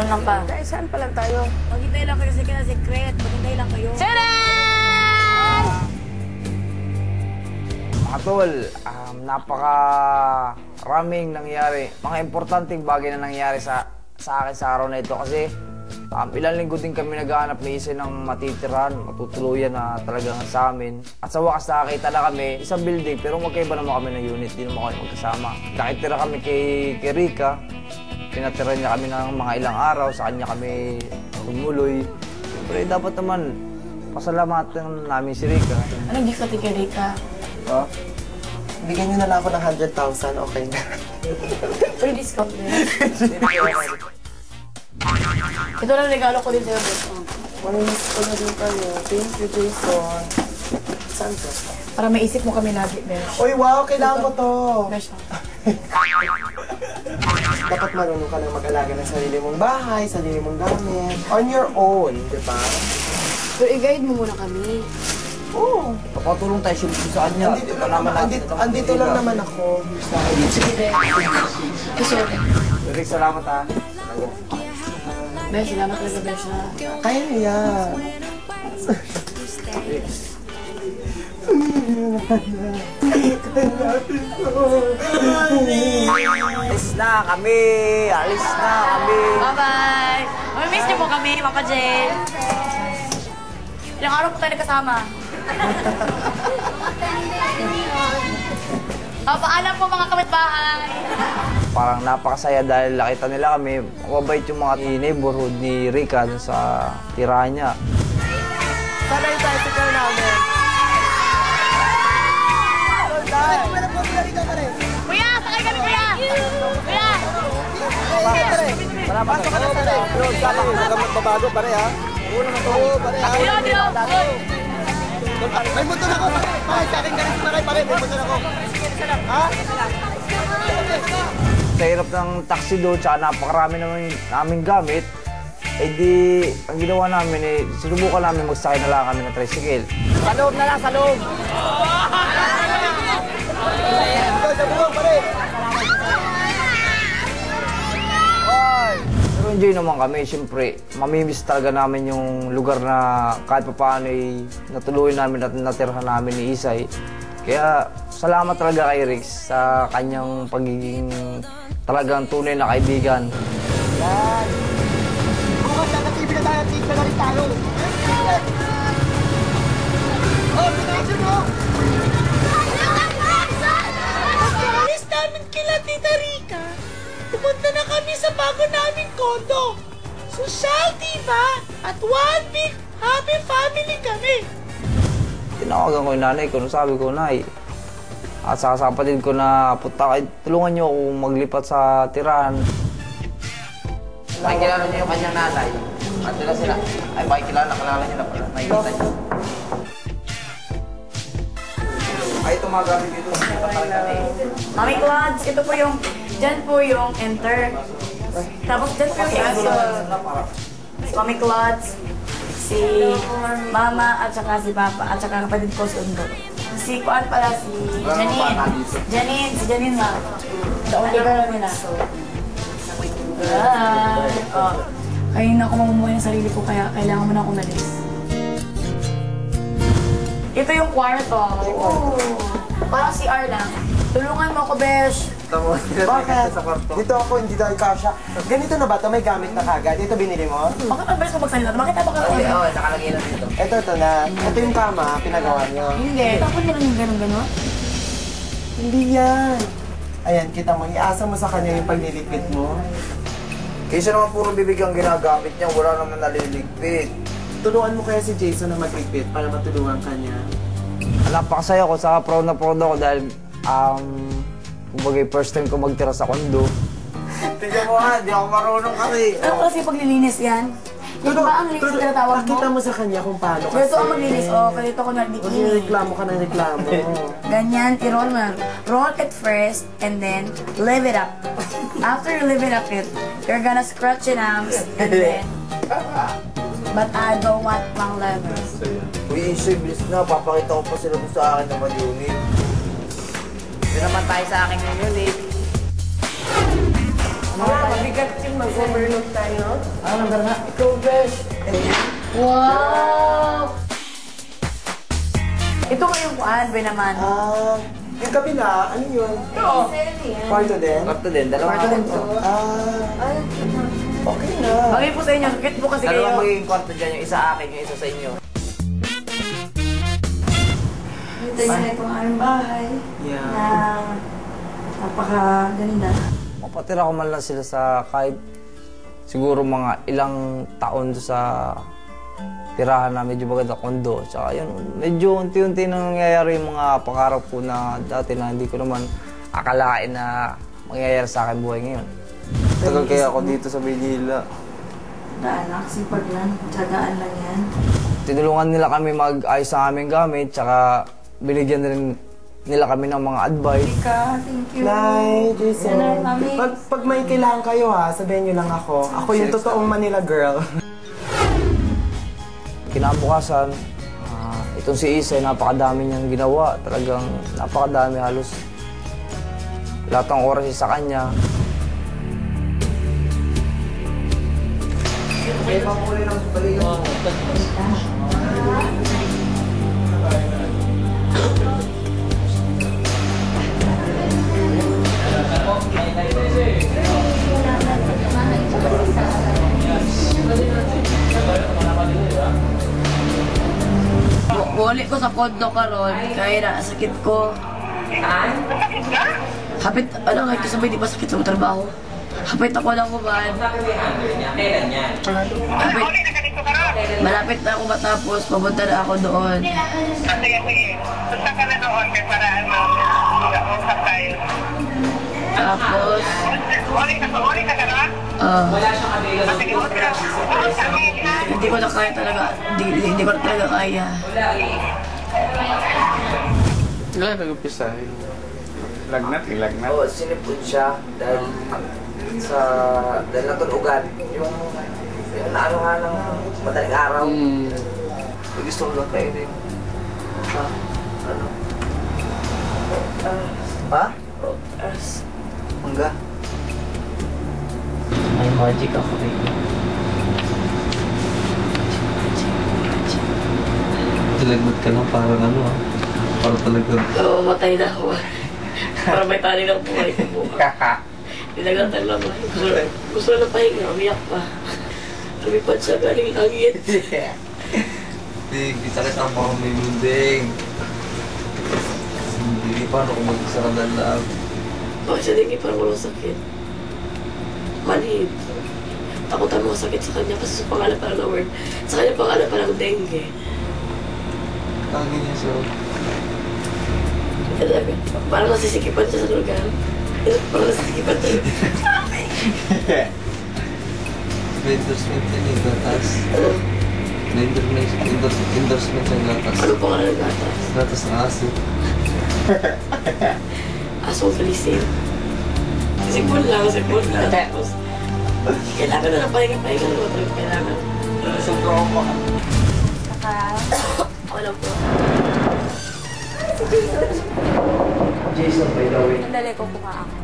lang pa. Dahil saan pa lang tayo? Maghintay lang kayo sa secret. Maghintay lang kayo. Sharon! Mga tol, napaka-raming nangyari. Mga importanteng bagay na nangyari sa akin sa araw na ito kasi ilang linggo din kami naghahanap ni isa ng matitirahan, matutuluyan na talagang sa amin. At sa wakas nakakita na kami, isang building, pero magkaiba naman kami ng unit, di naman kami magkasama. Nakitira kami kay Rika, pinatira niya kami ng mga ilang araw, sa kanya kami tumuloy. Siyempre, dapat naman pasalamatan namin si Rika. Anong gift natin kay Rika? Oh, bigyan niyo na lang ako ng 100,000, okay na. Free discount din. Ito lang regalo ko din sa'yo, Bes. Manimiss ko na din kayo. Thank you, Jason. Saan to? Para maisip mo kami lagi, Bes. Uy, wow! Kailangan mo to! Bes. Dapat marunong ka lang mag-alaga ng sarili mong bahay, sarili mong gamit. On your own, di ba? Pero i-guide mo muna kami. Oo. Papatulong tayo sa kanya. Andito lang naman ako. Sige, Bes. Sorry. Rick, salamat ha. Bes, salamat talaga, Bes. Kaya niya. Alis na kami! Alis na kami! Bye-bye! Mamimiss niyo po kami, Papa Jen. Ilang araw po tayo nagkasama. Paalam po mga kapitbahay. Parang napakasaya dahil nakita nila kami. Mabait yung mga neighborhood ni Rika dun sa tirahan niya. Sana yung tricycle namin. Kuya, sakay kami, kuya! Kuya! Salamat ka na sa road. Huwag kang magbabago pare ha. Oo naman to. Dilo, dilo! May motor ako! Bakit sa akin ka rin sumakay pare? May motor ako! Ha? Sa hirap ng taxi doon, tsaka napakarami naman naming gamit, eh di, ang ginawa namin eh, sinubukan namin magsakay na lang kami ng tricycle. Sa loob na lang, sa loob! Sa buong pare! Pero enjoy naman kami, siyempre. Mamimiss talaga namin yung lugar na kahit pa paano ay natuluyan namin at natirhan namin ni Isay. Kaya salamat talaga kay Rix sa kanyang pagiging talagang tunay na kaibigan. Yan! Bukas na TV na tayo, TV na rin tayo! Oh, pinasyo mo! Pagkaalis namin kila Tita Rika, pumunta na kami sa bago naming kondo. Social, diba? At one big happy family kami. Tinawagan ko yung nanay ko, sabi ko, Nay, at sa kapatid ko na punta kayo, tulungan niyo ako maglipat sa tirahan. Nakikilala niyo yung kanyang nanay. At sila. Ay, makikilala niyo na pala. Nakikita niyo. Ay, tumagamit dito. Mami Clauds, ito po yung, dyan po yung enter. Tapos dyan po yung exit. Si Mami Clauds, si Mama at saka si Papa at saka kapatid ko si Undo. Si Kuan pala, si Janine. Si Janine ma. The only girl nila. Oh. Kaya na ako mamumuhay ng sarili ko kaya kailangan mo na akong umalis. Ito yung kwarto. Parang CR lang. Tulungan mo ako, Besh. Bakit? Dito ako, hindi tayo kasha. Ganito na ba ito? May gamit na kagad. Ito binili mo? Bakit ang beses mo magsalita? Bakit tayo magkakaroon? Oo, nakalagay lang dito. Ito na. Ito yung kama, pinagawa niyo. Hindi. Tapos mo lang yung gano'n-gano'n? Hindi yan. Ayan, kita mo. Iasa mo sa kanya yung pagliligpit mo. Kaysa naman puro bibig ang ginagamit niya, wala naman naliligpit. Tulungan mo kaya si Jason na magligpit para matulungan ka niya. Napakasaya ko, saka proud na proud ako dahil kumbaga first time ko magtira sa kondo. Tignan mo nga, di ako marunong kasi. Ano kasi paglilinis yan? Di ba ang linis na tawag mo? Pakita mo sa kanya kung paano kasi. Ganito ang maglinis. O, ganito ko Huwag nagdikini. reklamo ka ng reklamo. Ganyan, i-roll mo lang. Roll it first, and then live it up. After you live it up it, you're gonna scratch your arms, and then... But I don't want pang leather. Uy, Isay, bilis na. Papakita ko pa sila doon sa akin naman unit. Hindi naman tayo sa akin ng unit. Mabigat yung mag-overlook tayo. Ano number na? Ikaw, besh. Wow! Ito ngayong kuan, ba naman? Yung kabila, ano yun? Kwarto din? Kwarto din, dalawa Kwarto din to. Okay na. Bagay po sa inyo, sakit po kasi kayo. Dalawang magiging kwarto dyan, yung isa akin, yung isa sa inyo. Ito yun na itong aming bahay. Na napakaganda. Mapatira ko man lang sila sa kahit siguro mga ilang taon doon sa tirahan na medyo maganda kondo. Tsaka yun, medyo unti-unti nang nangyayari yung mga pangarap ko na dati na hindi ko naman akalain na mangyayari sa akin buhay ngayon. Tagal kaya ako dito sa Maynila. Daan lang, sipag lang. Tsagaan lang yan. Tinulungan nila kami mag-ayos sa aming gamit, tsaka binigyan rin nila kami ng mga advice. Ika, thank you. Nay, Jason. Nay, mami. Pag may kailangan kayo ha, sabihin nyo lang ako. Ako yung totoong Manila girl. Kinabukasan, itong si Isay, napakadami niyang ginawa. Talagang napakadami, halos lahat ng oras sa kanya. Buli ko sa kondo karon, kaya na sakit ko. Hapit, ano nga ito sabay, di ba sakit sa trabaho? Hapit ako ng uban. Malapit na ako matapos, papunta na ako doon. Sige. Punta ka na doon kay para usap tayo. Tapos, Uli ka na? Sige, hindi ko na kaya talaga, hindi ko na talaga kaya. Wala nag-upisa eh. Lagnat. Oo, sinipon siya dahil natunugan. Yung naanuhan ng madaling araw. Gusto ko lang tayo din. Ano? Pa? Mangga. May magic ako rin. Talagbot ka lang parang ano ah. Parang talagang... Oo, matay na ako. Para may tali ng buhay ko po. Tinagatan lang ako. Gusto na pahinga, umiyak pa. Lumipad siya galing langit. Hindi, sakit ang parang may munding. Hindi, paano kung magsaradan lang? Bakit siya hindi parang walang sakit? Manhid. Takot ang mga sakit sa kanya kasi sa pangalan parang na word. Sa kanya pangalan parang dengue. Lagi niya so. Parang nasisikipan siya sa lugar. Parang nasisikipan siya. May endorsement yan yung gatas. May endorsement yung gatas. Ano pangalan ng gatas? Gatas ng aso. Asong Felicin. Sipon lang. Tapos, kailangan na ng pahinga-pahinga na talagang kailangan. Sobrang pa. Wala po. Jason, by the way. Sandali ko kuha ako.